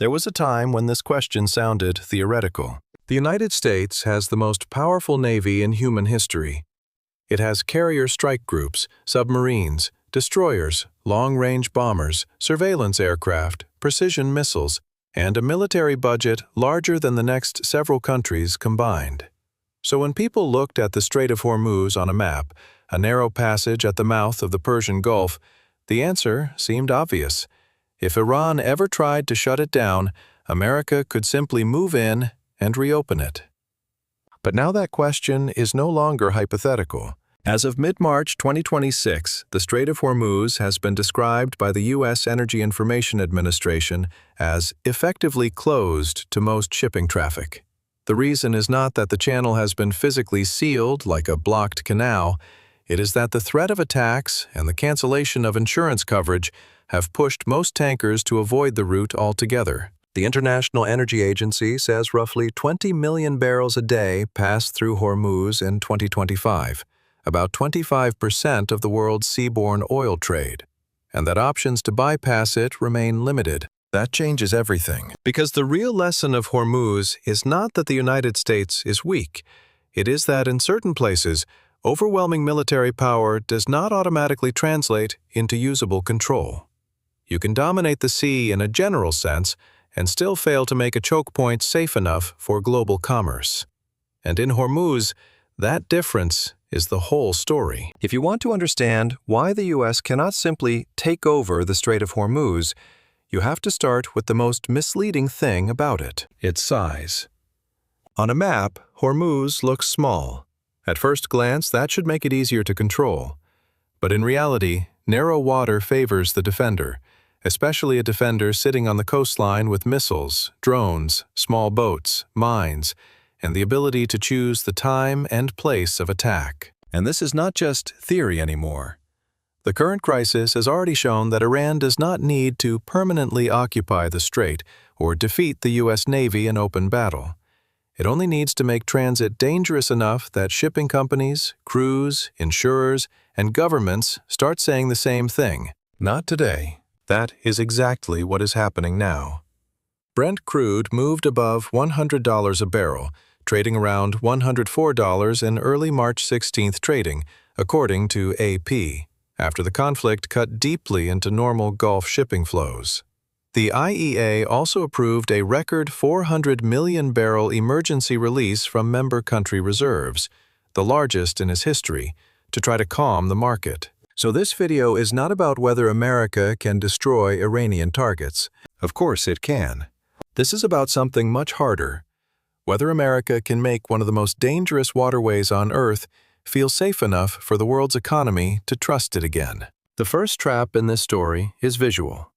There was a time when this question sounded theoretical. The United States has the most powerful navy in human history. It has carrier strike groups, submarines, destroyers, long-range bombers, surveillance aircraft, precision missiles, and a military budget larger than the next several countries combined. So when people looked at the Strait of Hormuz on a map, a narrow passage at the mouth of the Persian Gulf, the answer seemed obvious. If Iran ever tried to shut it down, America could simply move in and reopen it. But now that question is no longer hypothetical. As of mid-March 2026, the Strait of Hormuz has been described by the U.S. Energy Information Administration as effectively closed to most shipping traffic. The reason is not that the channel has been physically sealed like a blocked canal. It is that the threat of attacks and the cancellation of insurance coverage have pushed most tankers to avoid the route altogether. The International Energy Agency says roughly 20 million barrels a day passed through Hormuz in 2025, about 25% of the world's seaborne oil trade, and that options to bypass it remain limited. That changes everything. Because the real lesson of Hormuz is not that the United States is weak. It is that in certain places, overwhelming military power does not automatically translate into usable control. You can dominate the sea in a general sense and still fail to make a choke point safe enough for global commerce. And in Hormuz, that difference is the whole story. If you want to understand why the U.S. cannot simply take over the Strait of Hormuz, you have to start with the most misleading thing about it: its size. On a map, Hormuz looks small. At first glance, that should make it easier to control. But in reality, narrow water favors the defender, especially a defender sitting on the coastline with missiles, drones, small boats, mines, and the ability to choose the time and place of attack. And this is not just theory anymore. The current crisis has already shown that Iran does not need to permanently occupy the strait or defeat the U.S. Navy in open battle. It only needs to make transit dangerous enough that shipping companies, crews, insurers, and governments start saying the same thing. Not today. That is exactly what is happening now. Brent crude moved above $100 a barrel, trading around $104 in early March 16th trading, according to AP, after the conflict cut deeply into normal Gulf shipping flows. The IEA also approved a record 400 million barrel emergency release from member country reserves, the largest in its history, to try to calm the market. So this video is not about whether America can destroy Iranian targets. Of course it can. This is about something much harder: whether America can make one of the most dangerous waterways on Earth feel safe enough for the world's economy to trust it again. The first trap in this story is visual.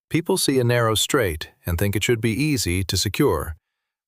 People see a narrow strait and think it should be easy to secure.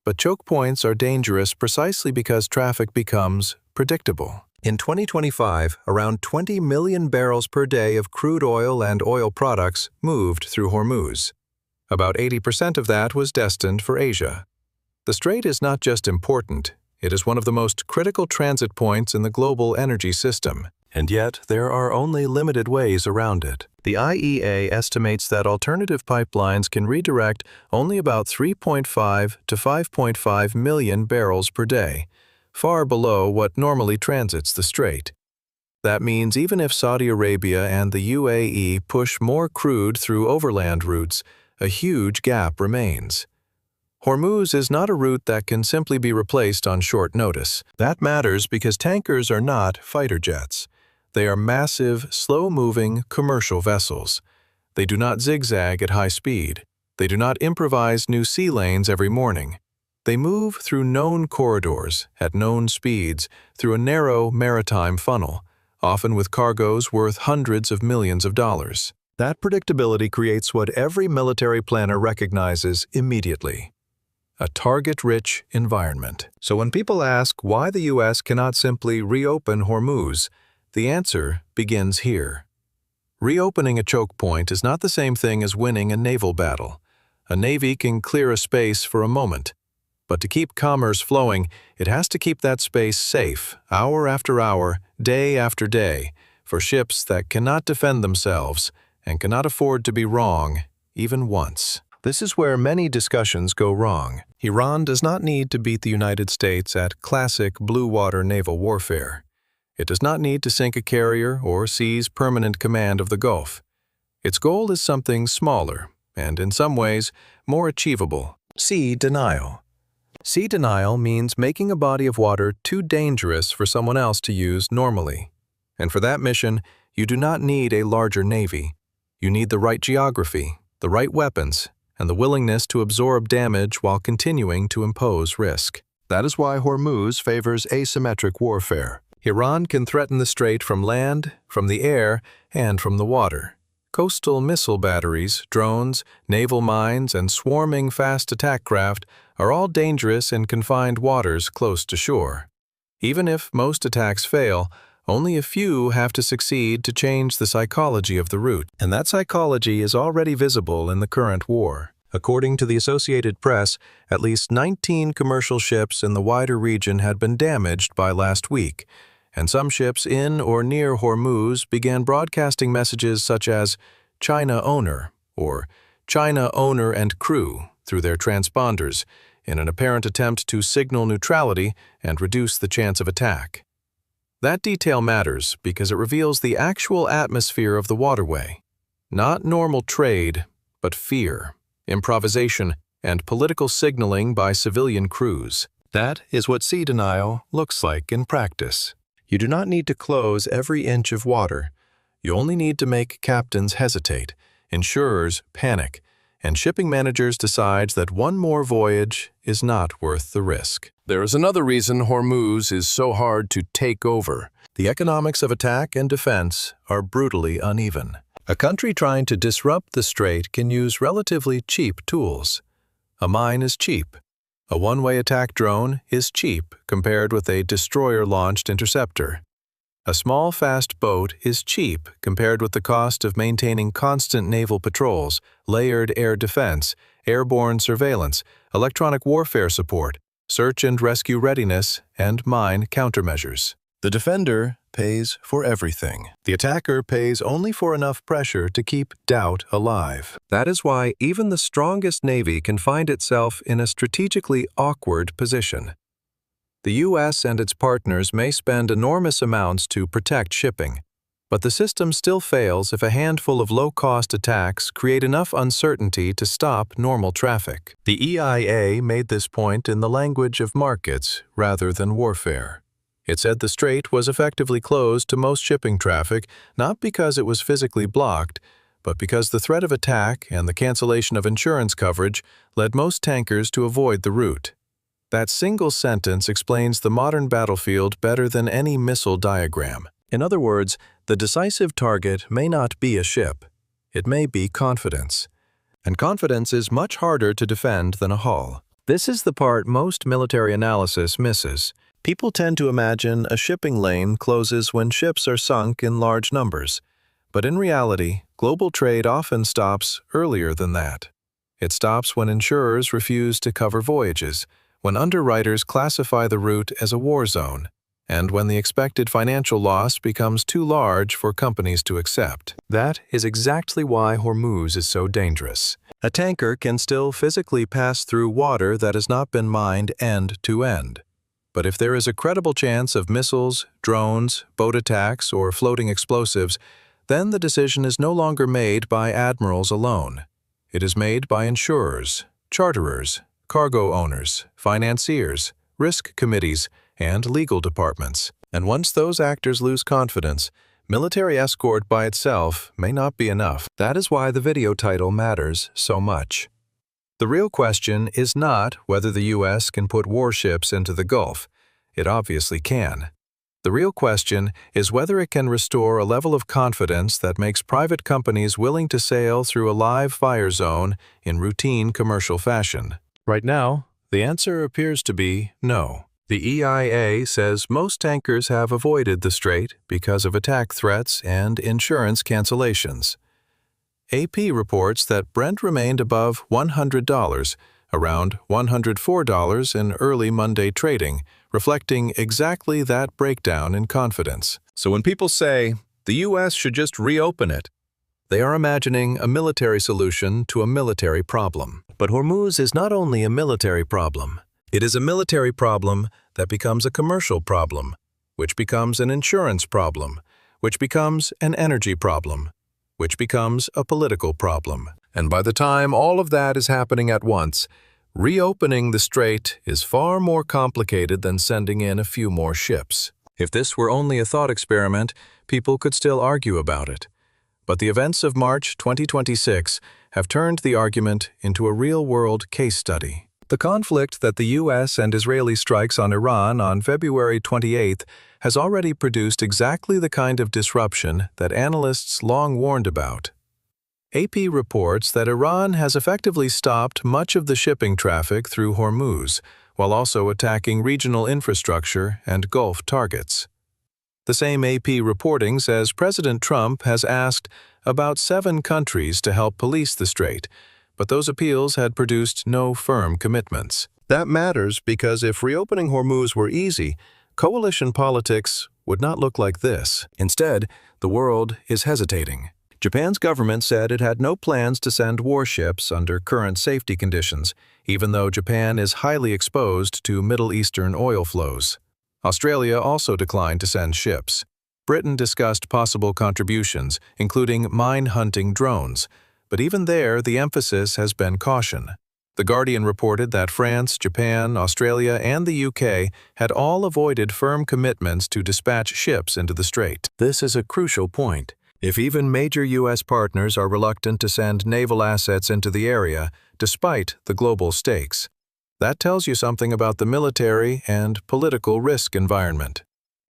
But choke points are dangerous precisely because traffic becomes predictable. In 2025, around 20 million barrels per day of crude oil and oil products moved through Hormuz. About 80% of that was destined for Asia. The strait is not just important, it is one of the most critical transit points in the global energy system. And yet, there are only limited ways around it. The IEA estimates that alternative pipelines can redirect only about 3.5 to 5.5 million barrels per day, far below what normally transits the strait. That means even if Saudi Arabia and the UAE push more crude through overland routes, a huge gap remains. Hormuz is not a route that can simply be replaced on short notice. That matters because tankers are not fighter jets. They are massive, slow-moving commercial vessels. They do not zigzag at high speed. They do not improvise new sea lanes every morning. They move through known corridors, at known speeds, through a narrow maritime funnel, often with cargoes worth hundreds of millions of dollars. That predictability creates what every military planner recognizes immediately: a target-rich environment. So when people ask why the U.S. cannot simply reopen Hormuz, the answer begins here. Reopening a choke point is not the same thing as winning a naval battle. A navy can clear a space for a moment, but to keep commerce flowing, it has to keep that space safe, hour after hour, day after day, for ships that cannot defend themselves and cannot afford to be wrong even once. This is where many discussions go wrong. Iran does not need to beat the United States at classic blue water naval warfare. It does not need to sink a carrier or seize permanent command of the Gulf. Its goal is something smaller, and in some ways, more achievable. Sea denial. Sea denial means making a body of water too dangerous for someone else to use normally. And for that mission, you do not need a larger navy. You need the right geography, the right weapons, and the willingness to absorb damage while continuing to impose risk. That is why Hormuz favors asymmetric warfare. Iran can threaten the strait from land, from the air, and from the water. Coastal missile batteries, drones, naval mines, and swarming fast attack craft are all dangerous in confined waters close to shore. Even if most attacks fail, only a few have to succeed to change the psychology of the route, and that psychology is already visible in the current war. According to the Associated Press, at least 19 commercial ships in the wider region had been damaged by last week, and some ships in or near Hormuz began broadcasting messages such as "China owner" or "China owner and crew" through their transponders, in an apparent attempt to signal neutrality and reduce the chance of attack. That detail matters because it reveals the actual atmosphere of the waterway. Not normal trade, but fear, improvisation, and political signaling by civilian crews. That is what sea denial looks like in practice. You do not need to close every inch of water. You only need to make captains hesitate, insurers panic, and shipping managers decide that one more voyage is not worth the risk. There is another reason Hormuz is so hard to take over. The economics of attack and defense are brutally uneven. A country trying to disrupt the strait can use relatively cheap tools. A mine is cheap. A one-way attack drone is cheap compared with a destroyer-launched interceptor. A small, fast boat is cheap compared with the cost of maintaining constant naval patrols, layered air defense, airborne surveillance, electronic warfare support, search and rescue readiness, and mine countermeasures. The defender pays for everything. The attacker pays only for enough pressure to keep doubt alive. That is why even the strongest navy can find itself in a strategically awkward position. The U.S. and its partners may spend enormous amounts to protect shipping, but the system still fails if a handful of low-cost attacks create enough uncertainty to stop normal traffic. The EIA made this point in the language of markets rather than warfare. It said the strait was effectively closed to most shipping traffic not because it was physically blocked, but because the threat of attack and the cancellation of insurance coverage led most tankers to avoid the route. That single sentence explains the modern battlefield better than any missile diagram. In other words, the decisive target may not be a ship. It may be confidence. And confidence is much harder to defend than a hull. This is the part most military analysis misses. People tend to imagine a shipping lane closes when ships are sunk in large numbers. But in reality, global trade often stops earlier than that. It stops when insurers refuse to cover voyages, when underwriters classify the route as a war zone, and when the expected financial loss becomes too large for companies to accept. That is exactly why Hormuz is so dangerous. A tanker can still physically pass through water that has not been mined end to end. But if there is a credible chance of missiles, drones, boat attacks, or floating explosives, then the decision is no longer made by admirals alone. It is made by insurers, charterers, cargo owners, financiers, risk committees, and legal departments. And once those actors lose confidence, military escort by itself may not be enough. That is why the video title matters so much. The real question is not whether the U.S. can put warships into the Gulf. It obviously can. The real question is whether it can restore a level of confidence that makes private companies willing to sail through a live fire zone in routine commercial fashion. Right now, the answer appears to be no. The EIA says most tankers have avoided the strait because of attack threats and insurance cancellations. AP reports that Brent remained above $100, around $104 in early Monday trading, reflecting exactly that breakdown in confidence. So when people say, the U.S. should just reopen it, They are imagining a military solution to a military problem. But Hormuz is not only a military problem. It is a military problem that becomes a commercial problem, which becomes an insurance problem, which becomes an energy problem, which becomes a political problem. And by the time all of that is happening at once, reopening the strait is far more complicated than sending in a few more ships. If this were only a thought experiment, people could still argue about it. But the events of March 2026 have turned the argument into a real-world case study. The conflict that the U.S. and Israeli strikes on Iran on February 28th has already produced exactly the kind of disruption that analysts long warned about. AP reports that Iran has effectively stopped much of the shipping traffic through Hormuz, while also attacking regional infrastructure and Gulf targets. The same AP reporting says President Trump has asked about 7 countries to help police the strait, but those appeals had produced no firm commitments. That matters because if reopening Hormuz were easy, coalition politics would not look like this. Instead, the world is hesitating. Japan's government said it had no plans to send warships under current safety conditions, even though Japan is highly exposed to Middle Eastern oil flows. Australia also declined to send ships. Britain discussed possible contributions, including mine-hunting drones, but even there the emphasis has been caution. The Guardian reported that France, Japan, Australia, and the UK had all avoided firm commitments to dispatch ships into the strait. This is a crucial point. If even major U.S. partners are reluctant to send naval assets into the area, despite the global stakes, that tells you something about the military and political risk environment.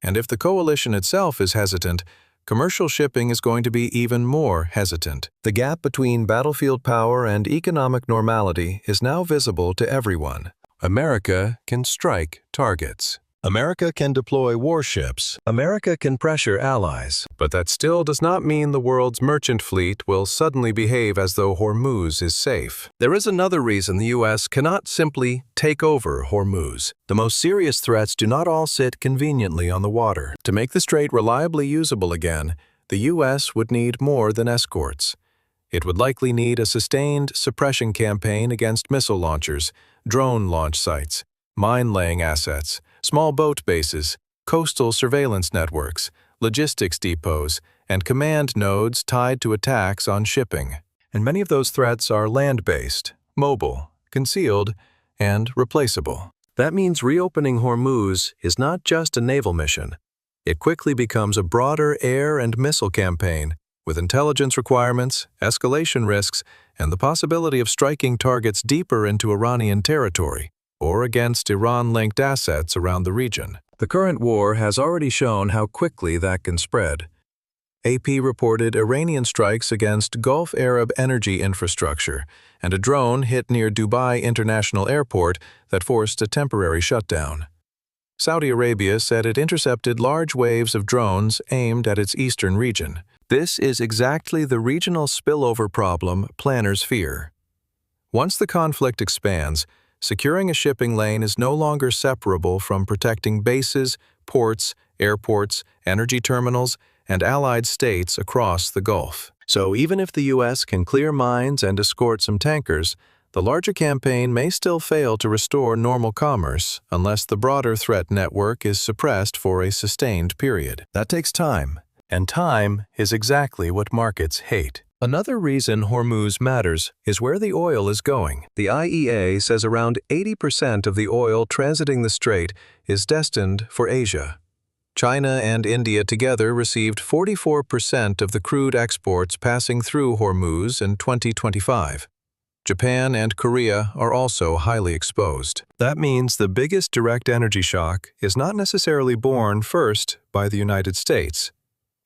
And if the coalition itself is hesitant, commercial shipping is going to be even more hesitant. The gap between battlefield power and economic normality is now visible to everyone. America can strike targets. America can deploy warships. America can pressure allies. But that still does not mean the world's merchant fleet will suddenly behave as though Hormuz is safe. There is another reason the U.S. cannot simply take over Hormuz. The most serious threats do not all sit conveniently on the water. To make the strait reliably usable again, the U.S. would need more than escorts. It would likely need a sustained suppression campaign against missile launchers, drone launch sites, mine-laying assets, small boat bases, coastal surveillance networks, logistics depots, and command nodes tied to attacks on shipping. And many of those threats are land-based, mobile, concealed, and replaceable. That means reopening Hormuz is not just a naval mission. It quickly becomes a broader air and missile campaign with intelligence requirements, escalation risks, and the possibility of striking targets deeper into Iranian territory or against Iran-linked assets around the region. The current war has already shown how quickly that can spread. AP reported Iranian strikes against Gulf Arab energy infrastructure and a drone hit near Dubai International Airport that forced a temporary shutdown. Saudi Arabia said it intercepted large waves of drones aimed at its eastern region. This is exactly the regional spillover problem planners fear. Once the conflict expands, securing a shipping lane is no longer separable from protecting bases, ports, airports, energy terminals, and allied states across the Gulf. So even if the U.S. can clear mines and escort some tankers, the larger campaign may still fail to restore normal commerce unless the broader threat network is suppressed for a sustained period. That takes time, and time is exactly what markets hate. Another reason Hormuz matters is where the oil is going. The IEA says around 80% of the oil transiting the strait is destined for Asia. China and India together received 44% of the crude exports passing through Hormuz in 2025. Japan and Korea are also highly exposed. That means the biggest direct energy shock is not necessarily borne first by the United States.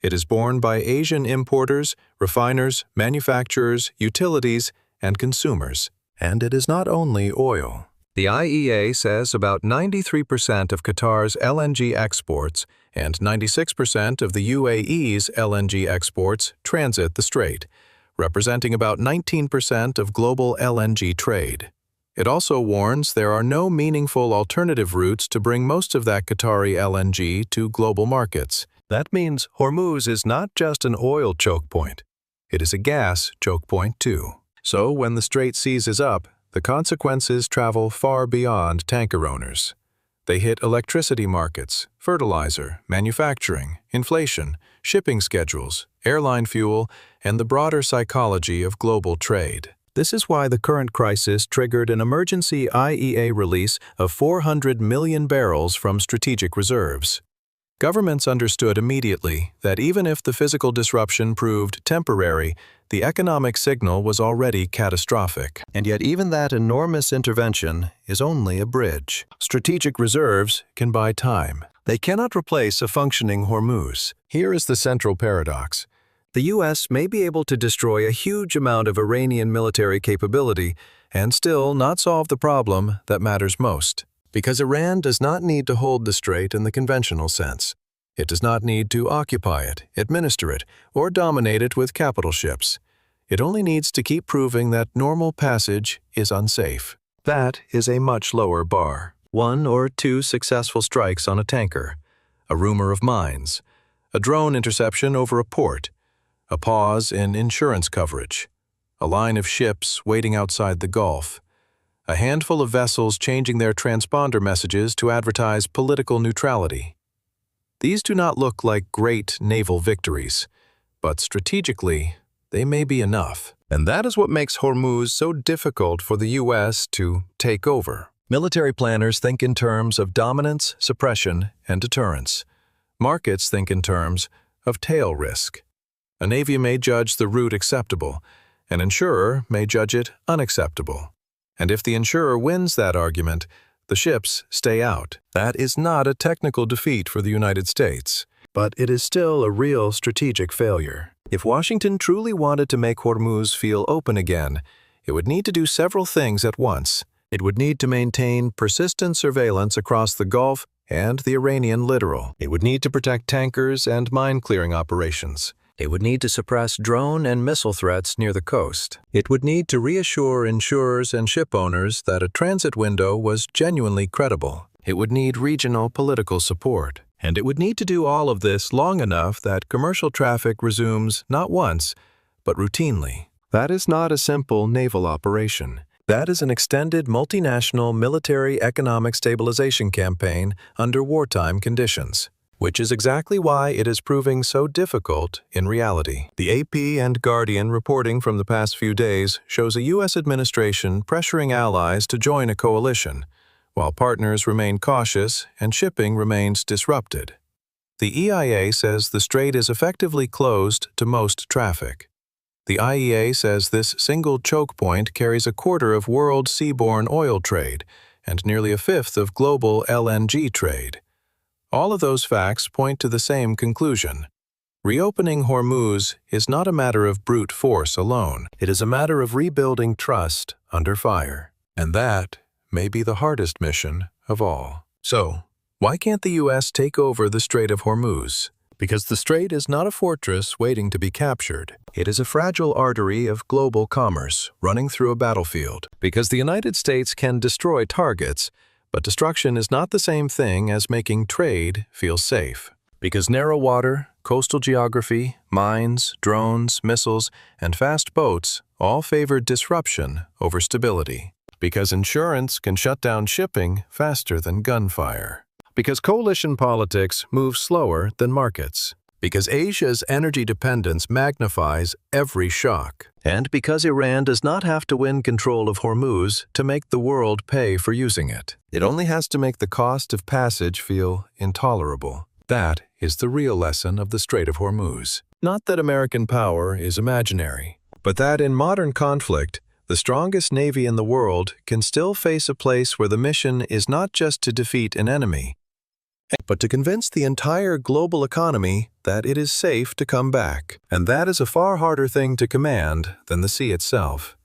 It is borne by Asian importers, refiners, manufacturers, utilities, and consumers. And it is not only oil. The IEA says about 93% of Qatar's LNG exports and 96% of the UAE's LNG exports transit the strait, representing about 19% of global LNG trade. It also warns there are no meaningful alternative routes to bring most of that Qatari LNG to global markets. That means Hormuz is not just an oil choke point. It is a gas choke point too. So when the strait seizes up, the consequences travel far beyond tanker owners. They hit electricity markets, fertilizer, manufacturing, inflation, shipping schedules, airline fuel, and the broader psychology of global trade. This is why the current crisis triggered an emergency IEA release of 400 million barrels from strategic reserves. Governments understood immediately that even if the physical disruption proved temporary, the economic signal was already catastrophic. And yet even that enormous intervention is only a bridge. Strategic reserves can buy time. They cannot replace a functioning Hormuz. Here is the central paradox. The U.S. may be able to destroy a huge amount of Iranian military capability and still not solve the problem that matters most. Because Iran does not need to hold the strait in the conventional sense. It does not need to occupy it, administer it, or dominate it with capital ships. It only needs to keep proving that normal passage is unsafe. That is a much lower bar. 1 or 2 successful strikes on a tanker, a rumor of mines, a drone interception over a port, a pause in insurance coverage, a line of ships waiting outside the Gulf, a handful of vessels changing their transponder messages to advertise political neutrality. These do not look like great naval victories, but strategically, they may be enough. And that is what makes Hormuz so difficult for the U.S. to take over. Military planners think in terms of dominance, suppression, and deterrence. Markets think in terms of tail risk. A navy may judge the route acceptable. An insurer may judge it unacceptable. And if the insurer wins that argument, the ships stay out. That is not a technical defeat for the United States, but it is still a real strategic failure. If Washington truly wanted to make Hormuz feel open again, it would need to do several things at once. It would need to maintain persistent surveillance across the Gulf and the Iranian littoral. It would need to protect tankers and mine-clearing operations. It would need to suppress drone and missile threats near the coast. It would need to reassure insurers and ship owners that a transit window was genuinely credible. It would need regional political support. And it would need to do all of this long enough that commercial traffic resumes not once, but routinely. That is not a simple naval operation. That is an extended multinational military economic stabilization campaign under wartime conditions, which is exactly why it is proving so difficult in reality. The AP and Guardian reporting from the past few days shows a U.S. administration pressuring allies to join a coalition, while partners remain cautious and shipping remains disrupted. The EIA says the strait is effectively closed to most traffic. The IEA says this single choke point carries a quarter of world seaborne oil trade and nearly a fifth of global LNG trade. All of those facts point to the same conclusion. Reopening Hormuz is not a matter of brute force alone. It is a matter of rebuilding trust under fire. And that may be the hardest mission of all. So, why can't the U.S. take over the Strait of Hormuz? Because the strait is not a fortress waiting to be captured. It is a fragile artery of global commerce running through a battlefield. Because the United States can destroy targets, but destruction is not the same thing as making trade feel safe. Because narrow water, coastal geography, mines, drones, missiles, and fast boats all favor disruption over stability. Because insurance can shut down shipping faster than gunfire. Because coalition politics move slower than markets. Because Asia's energy dependence magnifies every shock. And because Iran does not have to win control of Hormuz to make the world pay for using it. It only has to make the cost of passage feel intolerable. That is the real lesson of the Strait of Hormuz. Not that American power is imaginary, but that in modern conflict, the strongest navy in the world can still face a place where the mission is not just to defeat an enemy, but to convince the entire global economy that it is safe to come back. And that is a far harder thing to command than the sea itself.